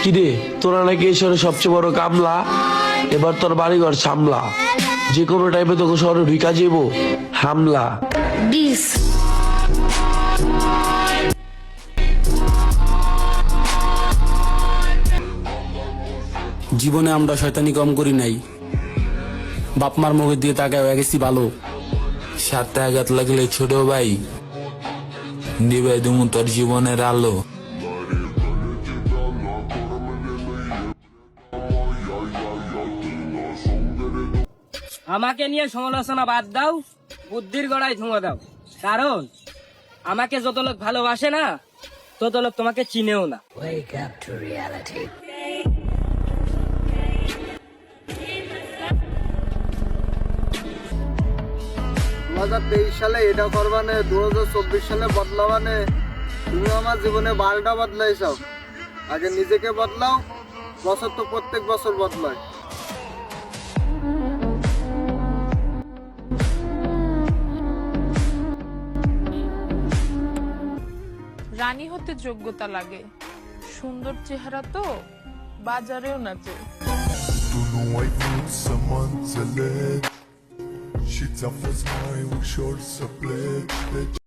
কিরে, তোরা নাকি এই শহরে সবচেয়ে বড় কামলা। এবার তোর বাড়িঘর সামলা, যে কোনো টাইপে তোকে শহরে ঢুকা যাবো হামলা। বিষ জীবনে আমরা শয়তানি কম করি নাই, বাপ মার মুখের দিয়ে তাকায় হয়ে গেছি ভালো। সাথে আঘাত লাগলে ছোট ভাই নিবাই দুমু তোর জীবনের আলো। আমাকে নিয়ে সমালোচনা বাদ দাও, বুদ্ধির গড়ায় ধোঁয়া দাও। কারণ আমাকে যত লোক ভালোবাসে না, তত লোক তোমাকে চিনেও না। Wake up to reality. 2023 সালে এটা করবানে, 2024 সালে বদলাবানে। তুমি আমার জীবনে 12টা বদলাইছো। আগে নিজেকে বদলাও, বছর তো প্রত্যেক বছর বদলায়। রানী হতে যোগ্যতা লাগে, সুন্দর চেহারা তো বাজারেও নাচে। Don't know I need someone to let. She tough as mine, we short supply.